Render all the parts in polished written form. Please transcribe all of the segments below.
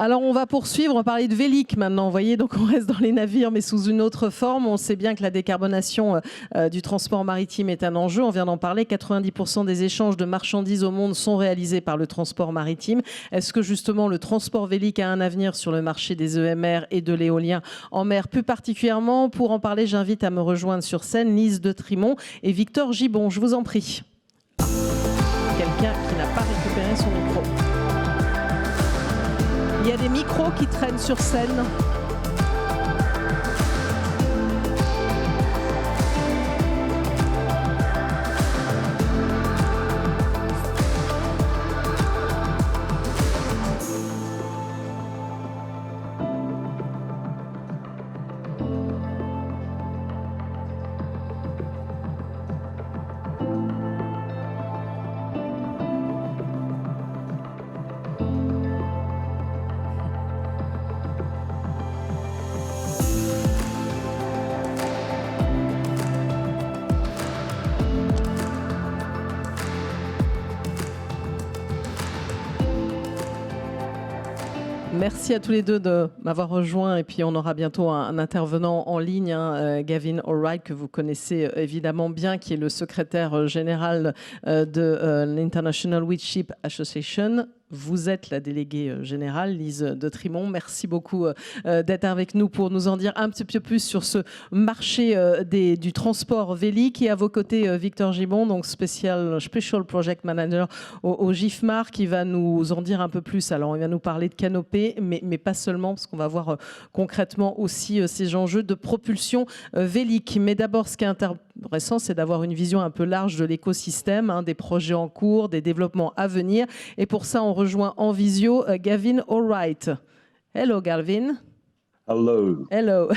Alors on va poursuivre, on va parler de Vélic maintenant, vous voyez, donc on reste dans les navires mais sous une autre forme. On sait bien que la décarbonation du transport maritime est un enjeu, on vient d'en parler, 90% des échanges de marchandises au monde sont réalisés par le transport maritime. Est-ce que justement le transport Vélic a un avenir sur le marché des EMR et de l'éolien en mer plus particulièrement? Pour en parler, j'invite à me rejoindre sur scène Lise DETRIMONT et Victor GIBON, je vous en prie. Quelqu'un qui n'a pas récupéré son micro. Il y a des micros qui traînent sur scène. Merci à tous les deux de m'avoir rejoint et puis on aura bientôt un intervenant en ligne, Gavin, ALLWRIGHT, que vous connaissez évidemment bien, qui est le secrétaire général de l'International Windship Association. Vous êtes la déléguée générale, Lise DETRIMONT. Merci beaucoup d'être avec nous pour nous en dire un petit peu plus sur ce marché du transport Vélic. Et à vos côtés, Victor GIBON, donc Special Project Manager au JIFMAR, qui va nous en dire un peu plus. Alors, il va nous parler de canopée, mais pas seulement, parce qu'on va voir concrètement aussi ces enjeux de propulsion Vélic. Mais d'abord, ce qui est intéressant, c'est d'avoir une vision un peu large de l'écosystème, des projets en cours, des développements à venir. Et pour ça, on rejoint en visio Gavin ALLWRIGHT. Hello, Gavin. Hello. Hello.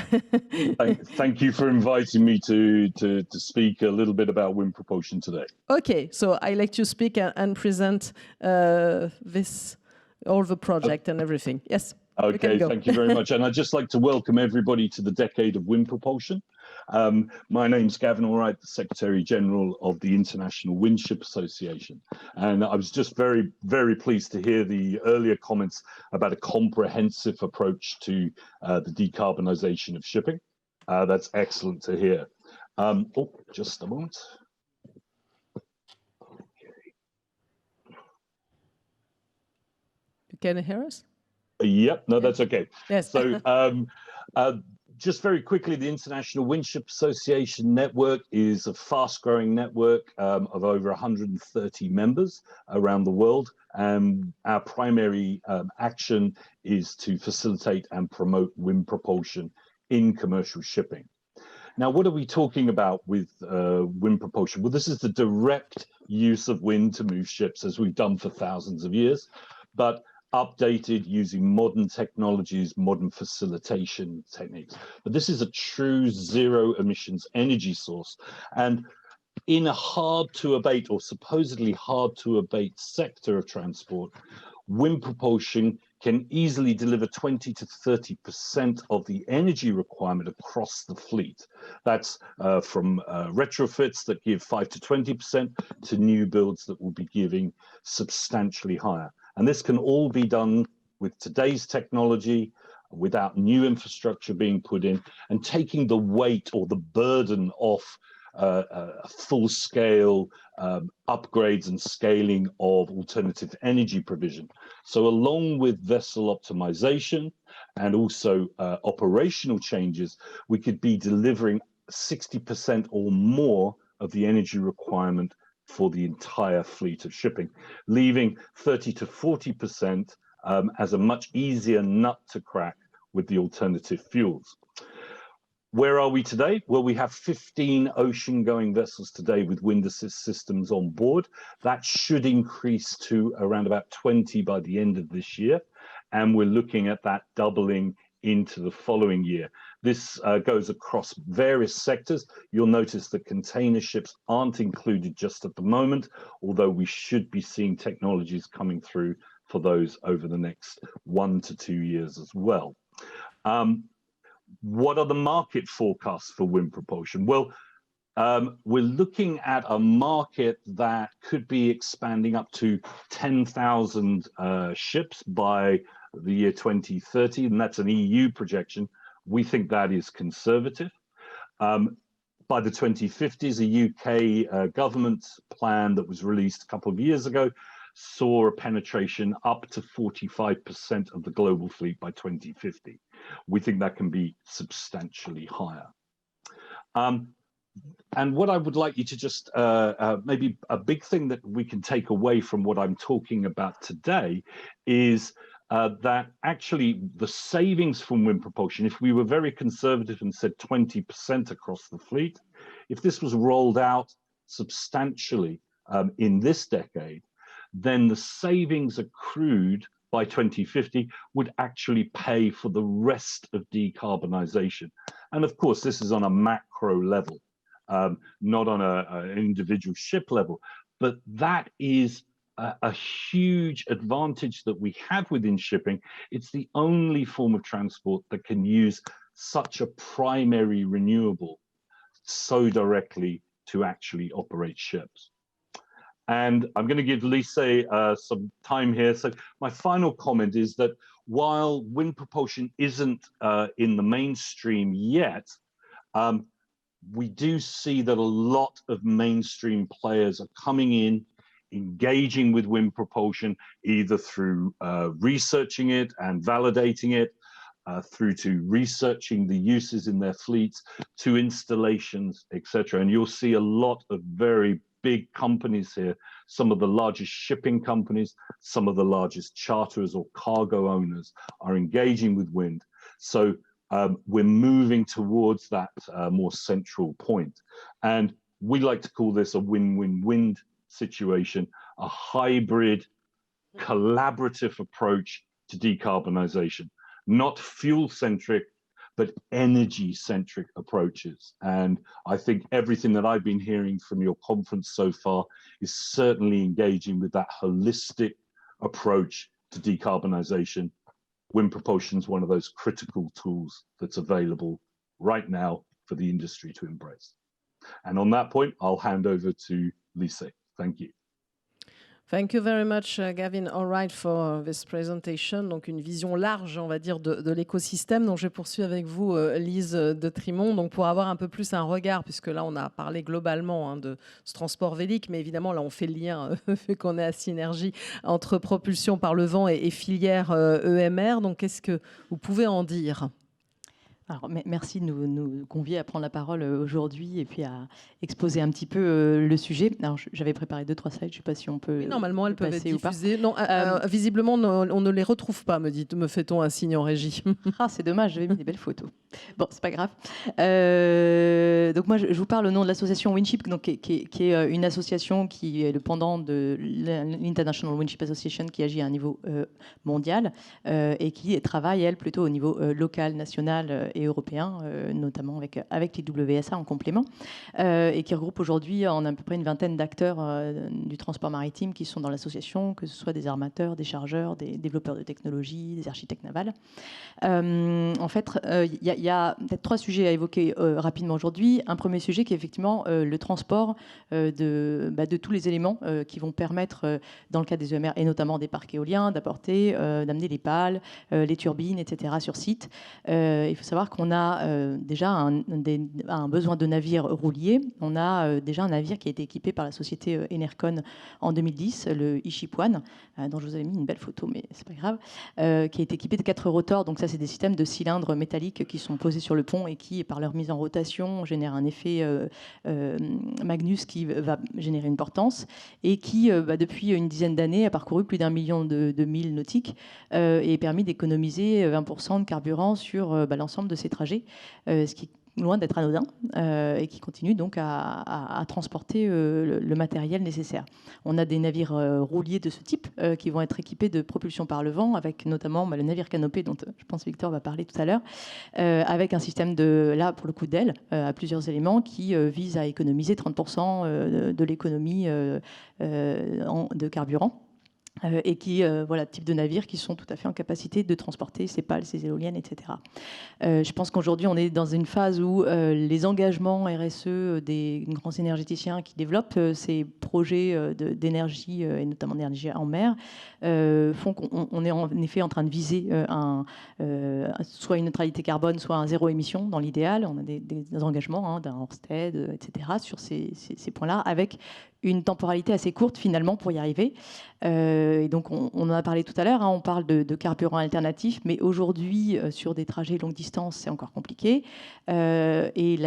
Thank you for inviting me to speak a little bit about wind propulsion today. Okay, so I like to speak and present all the project and everything. Yes. Okay, thank you very much. And I'd just like to welcome everybody to the Decade of Wind Propulsion. My name's Gavin ALLWRIGHT, the Secretary General of the International Windship Association. And I was just very, very pleased to hear the earlier comments about a comprehensive approach to the decarbonisation of shipping. That's excellent to hear. Just a moment. Can you hear us? Yep, no, that's okay. Yes. So just very quickly, the International Windship Association network is a fast-growing network of over 130 members around the world. Our primary action is to facilitate and promote wind propulsion in commercial shipping. Now, what are we talking about with wind propulsion? Well, this is the direct use of wind to move ships, as we've done for thousands of years, but updated using modern technologies, modern facilitation techniques. But this is a true zero emissions energy source. And in a hard to abate or supposedly hard to abate sector of transport, wind propulsion can easily deliver 20 to 30% of the energy requirement across the fleet. That's from retrofits that give 5 to 20% to new builds that will be giving substantially higher. And this can all be done with today's technology, without new infrastructure being put in, and taking the weight or the burden off full-scale upgrades and scaling of alternative energy provision. So along with vessel optimization and also operational changes, we could be delivering 60% or more of the energy requirement for the entire fleet of shipping, leaving 30 to 40% as a much easier nut to crack with the alternative fuels. Where are we today? Well, we have 15 ocean-going vessels today with wind assist systems on board. That should increase to around about 20 by the end of this year. And we're looking at that doubling into the following year. This goes across various sectors. You'll notice that container ships aren't included just at the moment, although we should be seeing technologies coming through for those over the next 1 to 2 years as well. What are the market forecasts for wind propulsion? Well, we're looking at a market that could be expanding up to 10,000 ships by the year 2030, and that's an EU projection. We think that is conservative. By the 2050s, a UK government plan that was released a couple of years ago saw a penetration up to 45% of the global fleet by 2050. We think that can be substantially higher. And what I would like you to just, maybe a big thing that we can take away from what I'm talking about today is that actually the savings from wind propulsion, if we were very conservative and said 20% across the fleet, if this was rolled out substantially in this decade, then the savings accrued by 2050 would actually pay for the rest of decarbonization. And of course, this is on a macro level, not on an individual ship level, but that is a huge advantage that we have within shipping. It's the only form of transport that can use such a primary renewable so directly to actually operate ships. And I'm going to give Lise some time here. So my final comment is that while wind propulsion isn't in the mainstream yet, we do see that a lot of mainstream players are coming in, engaging with wind propulsion, either through researching it and validating it, through to researching the uses in their fleets, to installations, etc. And you'll see a lot of very big companies here, some of the largest shipping companies, some of the largest charterers or cargo owners are engaging with wind. So we're moving towards that more central point. And we like to call this a win-win-win situation, a hybrid, collaborative approach to decarbonization, not fuel-centric, but energy-centric approaches. And I think everything that I've been hearing from your conference so far is certainly engaging with that holistic approach to decarbonization. Wind propulsion is one of those critical tools that's available right now for the industry to embrace. And on that point, I'll hand over to Lise. Thank you. Thank you very much, Gavin, Allwright, for this presentation. Donc, une vision large, on va dire, de l'écosystème. Donc, je poursuis avec vous, Lise DETRIMONT, donc pour avoir un peu plus un regard, puisque là, on a parlé globalement de ce transport vélique, mais évidemment, là, on fait le lien, vu qu'on est à synergie entre propulsion par le vent et filière EMR. Donc, qu'est-ce que vous pouvez en dire ? Alors, merci de nous convier à prendre la parole aujourd'hui et puis à exposer un petit peu le sujet. Alors, j'avais préparé 2-3 slides, je ne sais pas si on peut. Oui, normalement, elles peuvent être ou pas. diffusées. Non, visiblement, on ne les retrouve pas, me fait-on un signe en régie. Ah, c'est dommage, j'avais mis des belles photos. Bon, c'est pas grave. Donc moi, je vous parle au nom de l'association Windship, donc, qui est une association qui est le pendant de l'International Windship Association, qui agit à un niveau mondial et qui travaille, elle, plutôt au niveau local, national et européen, notamment avec l'IWSA en complément, et qui regroupe aujourd'hui en à peu près une vingtaine d'acteurs du transport maritime qui sont dans l'association, que ce soit des armateurs, des chargeurs, des développeurs de technologies, des architectes navals. En fait, il y a peut-être 3 sujets à évoquer rapidement aujourd'hui. Un premier sujet qui est effectivement le transport de tous les éléments qui vont permettre, dans le cas des EMR et notamment des parcs éoliens, d'amener les pales, les turbines, etc. sur site. Il faut savoir qu'on a déjà un besoin de navires rouliers. On a déjà un navire qui a été équipé par la société Enercon en 2010, le Windship One, dont je vous avais mis une belle photo, mais c'est pas grave, qui est équipé de 4 rotors. Donc ça, c'est des systèmes de cylindres métalliques qui sont posés sur le pont et qui, par leur mise en rotation, génèrent un effet Magnus qui va générer une portance et qui, depuis une dizaine d'années, a parcouru plus d'1 million de milles nautiques et permis d'économiser 20% de carburant sur l'ensemble de ces trajets, ce qui est loin d'être anodin et qui continue donc à transporter le matériel nécessaire. On a des navires rouliers de ce type qui vont être équipés de propulsion par le vent, avec notamment le navire canopé dont je pense Victor va parler tout à l'heure, avec un système pour le coup d'ailes à plusieurs éléments qui vise à économiser 30% de l'économie de carburant. et qui, voilà, type de navires qui sont tout à fait en capacité de transporter ces pales, ces éoliennes, etc. Je pense qu'aujourd'hui, on est dans une phase où les engagements RSE des grands énergéticiens qui développent ces projets d'énergie, et notamment d'énergie en mer, font qu'on est en effet en train de viser soit une neutralité carbone, soit un zéro émission dans l'idéal. On a des engagements d'un Ørsted, etc., sur ces points-là, avec une temporalité assez courte finalement pour y arriver. Et donc on en a parlé tout à l'heure, on parle de carburants alternatifs, mais aujourd'hui sur des trajets longue distance c'est encore compliqué. Et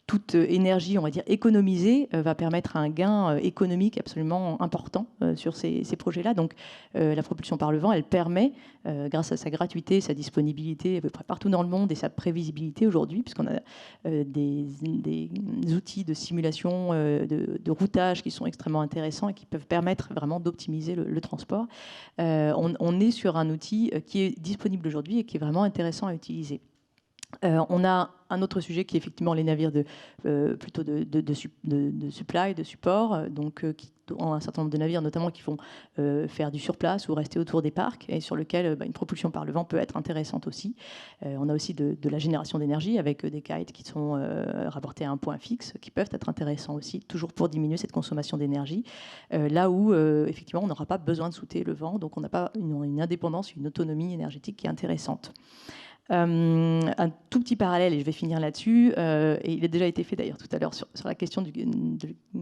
toute énergie, on va dire, économisée va permettre un gain économique absolument important sur ces projets-là. Donc la propulsion par le vent, elle permet, grâce à sa gratuité, sa disponibilité à peu près partout dans le monde et sa prévisibilité aujourd'hui, puisqu'on a des outils de simulation, de routage qui sont extrêmement intéressants et qui peuvent permettre vraiment d'optimiser le transport. On est sur un outil qui est disponible aujourd'hui et qui est vraiment intéressant à utiliser. On a un autre sujet qui est effectivement les navires plutôt de supply, de support, donc qui ont un certain nombre de navires notamment qui vont faire du surplace ou rester autour des parcs et sur lequel une propulsion par le vent peut être intéressante aussi. On a aussi de la génération d'énergie avec des kites qui sont rapportés à un point fixe qui peuvent être intéressants aussi, toujours pour diminuer cette consommation d'énergie, là où effectivement on n'aura pas besoin de souter le vent, donc on n'a pas une indépendance, une autonomie énergétique qui est intéressante. Un tout petit parallèle, et je vais finir là-dessus, et il a déjà été fait d'ailleurs tout à l'heure sur la question de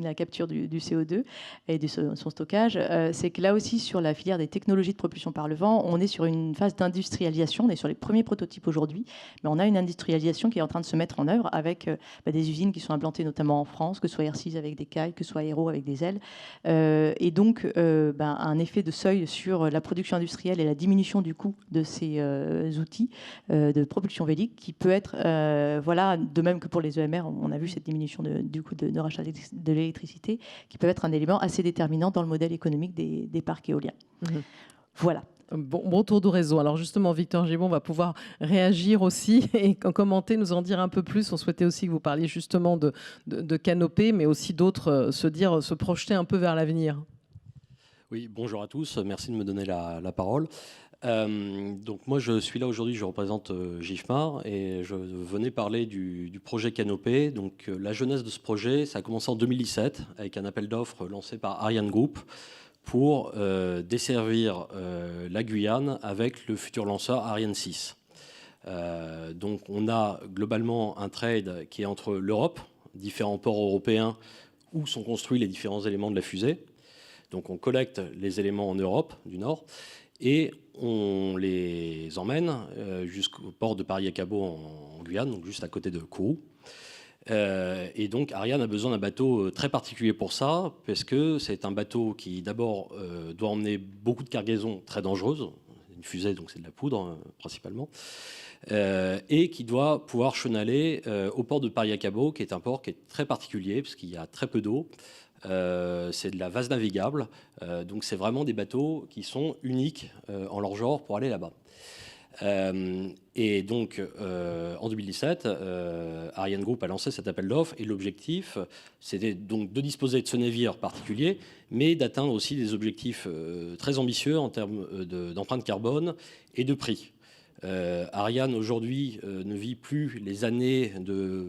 la capture du CO2 et de son stockage, c'est que là aussi sur la filière des technologies de propulsion par le vent, on est sur une phase d'industrialisation, on est sur les premiers prototypes aujourd'hui, mais on a une industrialisation qui est en train de se mettre en œuvre avec des usines qui sont implantées notamment en France, que ce soit Air6 avec des kites, que ce soit Aero avec des ailes, et donc un effet de seuil sur la production industrielle et la diminution du coût de ces outils de propulsion vélique qui peut être, voilà, de même que pour les EMR, on a vu cette diminution du coût de rachat de l'électricité, qui peut être un élément assez déterminant dans le modèle économique des parcs éoliens. Voilà. Bon tour de réseau. Alors justement, Victor Gibon va pouvoir réagir aussi et commenter, nous en dire un peu plus. On souhaitait aussi que vous parliez justement de canopée, mais aussi d'autres, se projeter un peu vers l'avenir. Oui, bonjour à tous. Merci de me donner la parole. Donc moi je suis là aujourd'hui, je représente JIFMAR et je venais parler du projet Canopée. Donc la jeunesse de ce projet, ça a commencé en 2017 avec un appel d'offres lancé par Ariane Group pour desservir la Guyane avec le futur lanceur Ariane 6. Donc on a globalement un trade qui est entre l'Europe, différents ports européens où sont construits les différents éléments de la fusée. Donc on collecte les éléments en Europe du Nord et on les emmène jusqu'au port de Paris-Acabo en Guyane, donc juste à côté de Kourou. Et donc Ariane a besoin d'un bateau très particulier pour ça, parce que c'est un bateau qui d'abord doit emmener beaucoup de cargaisons très dangereuses, une fusée donc c'est de la poudre principalement, et qui doit pouvoir chenaler au port de Paris-Acabo, qui est un port qui est très particulier, parce qu'il y a très peu d'eau. C'est de la vase navigable, donc c'est vraiment des bateaux qui sont uniques en leur genre pour aller là-bas. Et donc en 2017, Ariane Group a lancé cet appel d'offres et l'objectif c'était donc de disposer de ce navire particulier, mais d'atteindre aussi des objectifs très ambitieux en termes d'empreinte carbone et de prix. Ariane aujourd'hui ne vit plus les années de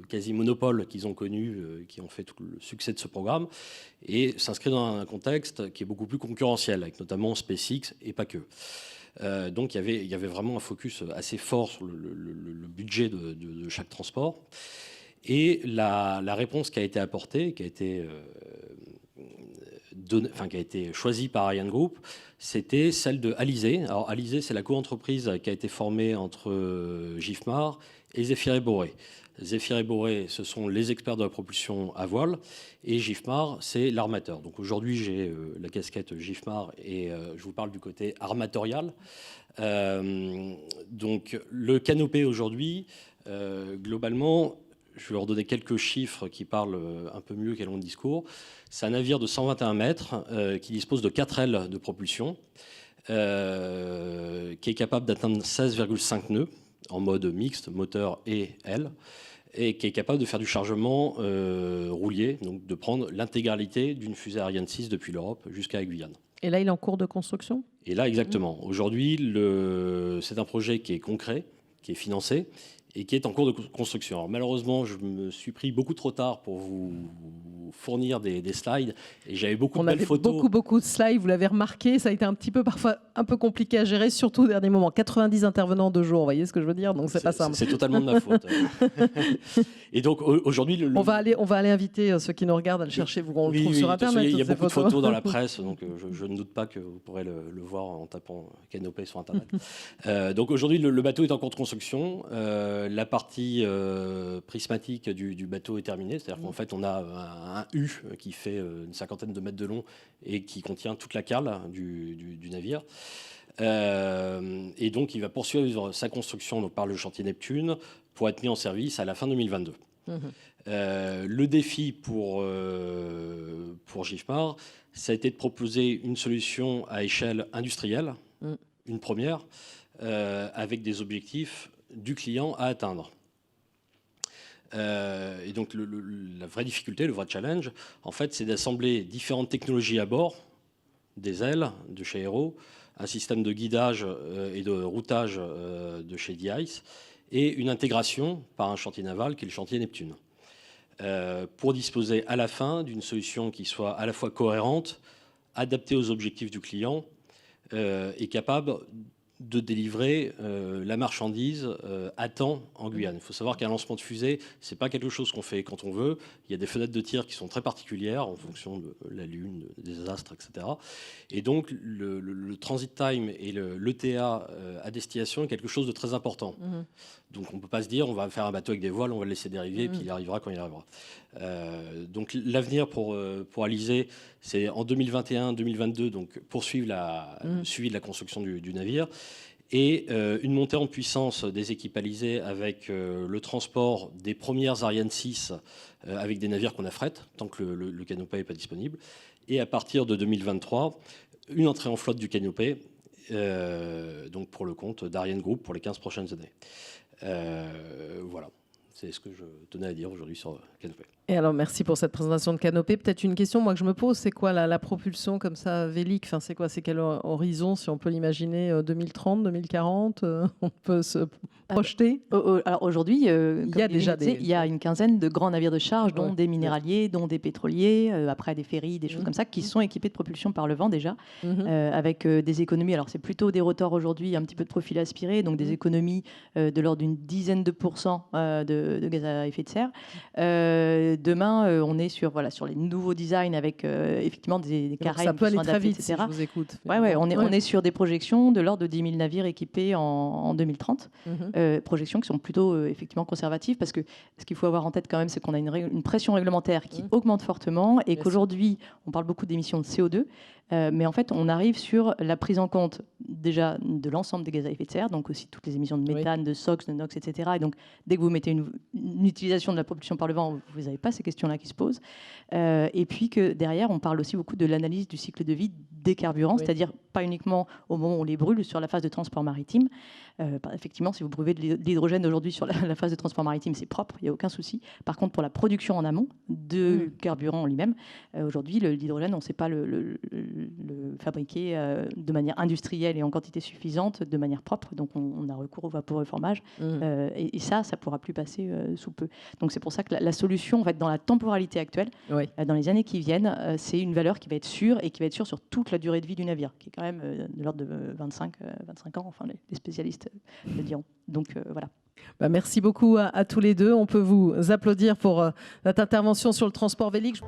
quasi-monopole qu'ils ont connues, qui ont fait tout le succès de ce programme, et s'inscrit dans un contexte qui est beaucoup plus concurrentiel, avec notamment SpaceX et pas que. Donc il y avait vraiment un focus assez fort sur le budget de chaque transport. Et la réponse qui a été apportée, qui a été choisie par Ariane Group, c'était celle de ALLWRIGHT. Alors ALLWRIGHT, c'est la co-entreprise qui a été formée entre JIFMAR et Zéphyr et Boré. Zéphyr et Boré, ce sont les experts de la propulsion à voile, et JIFMAR, c'est l'armateur. Donc aujourd'hui, j'ai la casquette JIFMAR et je vous parle du côté armatorial. Donc le canopé aujourd'hui, globalement, je vais leur donner quelques chiffres qui parlent un peu mieux qu'un long discours. C'est un navire de 121 mètres qui dispose de 4 ailes de propulsion, qui est capable d'atteindre 16,5 nœuds en mode mixte, moteur et aile, et qui est capable de faire du chargement roulier, donc de prendre l'intégralité d'une fusée Ariane 6 depuis l'Europe jusqu'à la Guyane. Et là, il est en cours de construction ? Et là, exactement. Aujourd'hui, c'est un projet qui est concret, qui est financé et qui est en cours de construction. Alors, malheureusement, je me suis pris beaucoup trop tard pour vous fournir des slides et j'avais beaucoup de belles photos. On avait beaucoup de slides, vous l'avez remarqué, ça a été un petit peu parfois un peu compliqué à gérer, surtout au dernier moment. 90 intervenants en 2 jours, vous voyez ce que je veux dire ? Donc c'est pas simple. C'est totalement de ma faute. Et donc aujourd'hui, on va aller inviter ceux qui nous regardent à le chercher. On le trouve sur Internet. Il y a beaucoup de photos dans la presse, donc je ne doute pas que vous pourrez le voir en tapant Canopée sur Internet. Donc aujourd'hui, le bateau est en cours de construction. La partie prismatique du bateau est terminée, c'est-à-dire qu'en fait, on a un U qui fait une 50aine de mètres de long et qui contient toute la cale du navire. Et donc, il va poursuivre sa construction par le chantier Neptune pour être mis en service à la fin 2022. Le défi pour JIFMAR, ça a été de proposer une solution à échelle industrielle, une première, avec des objectifs du client à atteindre. Et donc la vraie difficulté, le vrai challenge, en fait, c'est d'assembler différentes technologies à bord, des ailes de chez Aero, un système de guidage et de routage de chez DICE, et une intégration par un chantier naval qui est le chantier Neptune, pour disposer à la fin d'une solution qui soit à la fois cohérente, adaptée aux objectifs du client et capable de délivrer la marchandise à temps en Guyane. Il faut savoir qu'un lancement de fusée, c'est pas quelque chose qu'on fait quand on veut. Il y a des fenêtres de tir qui sont très particulières en fonction de la Lune, des astres, etc. Et donc, le transit time et l'ETA à destination est quelque chose de très important. Donc, on ne peut pas se dire on va faire un bateau avec des voiles, on va le laisser dériver et puis il arrivera quand il arrivera. Donc, l'avenir pour Lise, c'est en 2021-2022, donc poursuivre le suivi de la construction du navire. Et une montée en puissance des équipes Lise avec le transport des premières Ariane 6 avec des navires qu'on affrète, tant que le canopé n'est pas disponible. Et à partir de 2023, une entrée en flotte du canopé, donc pour le compte d'Ariane Group pour les 15 prochaines années. Voilà, c'est ce que je tenais à dire aujourd'hui sur Canopée. Et alors, merci pour cette présentation de Canopée. Peut-être une question moi, que je me pose, c'est quoi la propulsion comme ça, vélique, enfin, c'est quoi, c'est quel horizon, si on peut l'imaginer, 2030, 2040 on peut se projeter? Alors aujourd'hui, il y a déjà il y a une quinzaine de grands navires de charge, dont des minéraliers, dont des pétroliers, après des ferries, des choses comme ça, qui sont équipés de propulsion par le vent déjà, avec des économies. Alors c'est plutôt des rotors aujourd'hui, un petit peu de profil aspiré, donc des économies de l'ordre d'une dizaine de pourcents de gaz à effet de serre. Demain, on est sur les nouveaux designs avec effectivement des carènes. Ça peut aller très vite, etc. si je vous écoute. On est sur des projections de l'ordre de 10 000 navires équipés en 2030. Projections qui sont plutôt effectivement conservatives, parce que ce qu'il faut avoir en tête quand même, c'est qu'on a une pression réglementaire qui augmente fortement et qu'aujourd'hui, on parle beaucoup d'émissions de CO2, mais en fait, on arrive sur la prise en compte déjà de l'ensemble des gaz à effet de serre, donc aussi toutes les émissions de méthane, de SOx, de NOx, etc. Et donc, dès que vous mettez une utilisation de la propulsion par le vent, vous n'avez pas ces questions-là qui se posent. Et puis que derrière, on parle aussi beaucoup de l'analyse du cycle de vie des carburants, c'est-à-dire pas uniquement au moment où on les brûle sur la phase de transport maritime. Effectivement, si vous brûlez de l'hydrogène aujourd'hui sur la phase de transport maritime, c'est propre, il n'y a aucun souci. Par contre, pour la production en amont de carburant en lui-même, aujourd'hui, l'hydrogène, on ne sait pas le fabriquer de manière industrielle et en quantité suffisante, de manière propre. Donc, on a recours au vaporeformage. Et ça ne pourra plus passer sous peu. Donc, c'est pour ça que la solution, en fait, dans la temporalité actuelle, dans les années qui viennent, c'est une valeur qui va être sûre et qui va être sûre sur toute la durée de vie du navire, qui est quand même de l'ordre de 25 ans, enfin, les spécialistes le diront. Donc, voilà. Merci beaucoup à tous les deux. On peut vous applaudir pour cette intervention sur le transport vélique.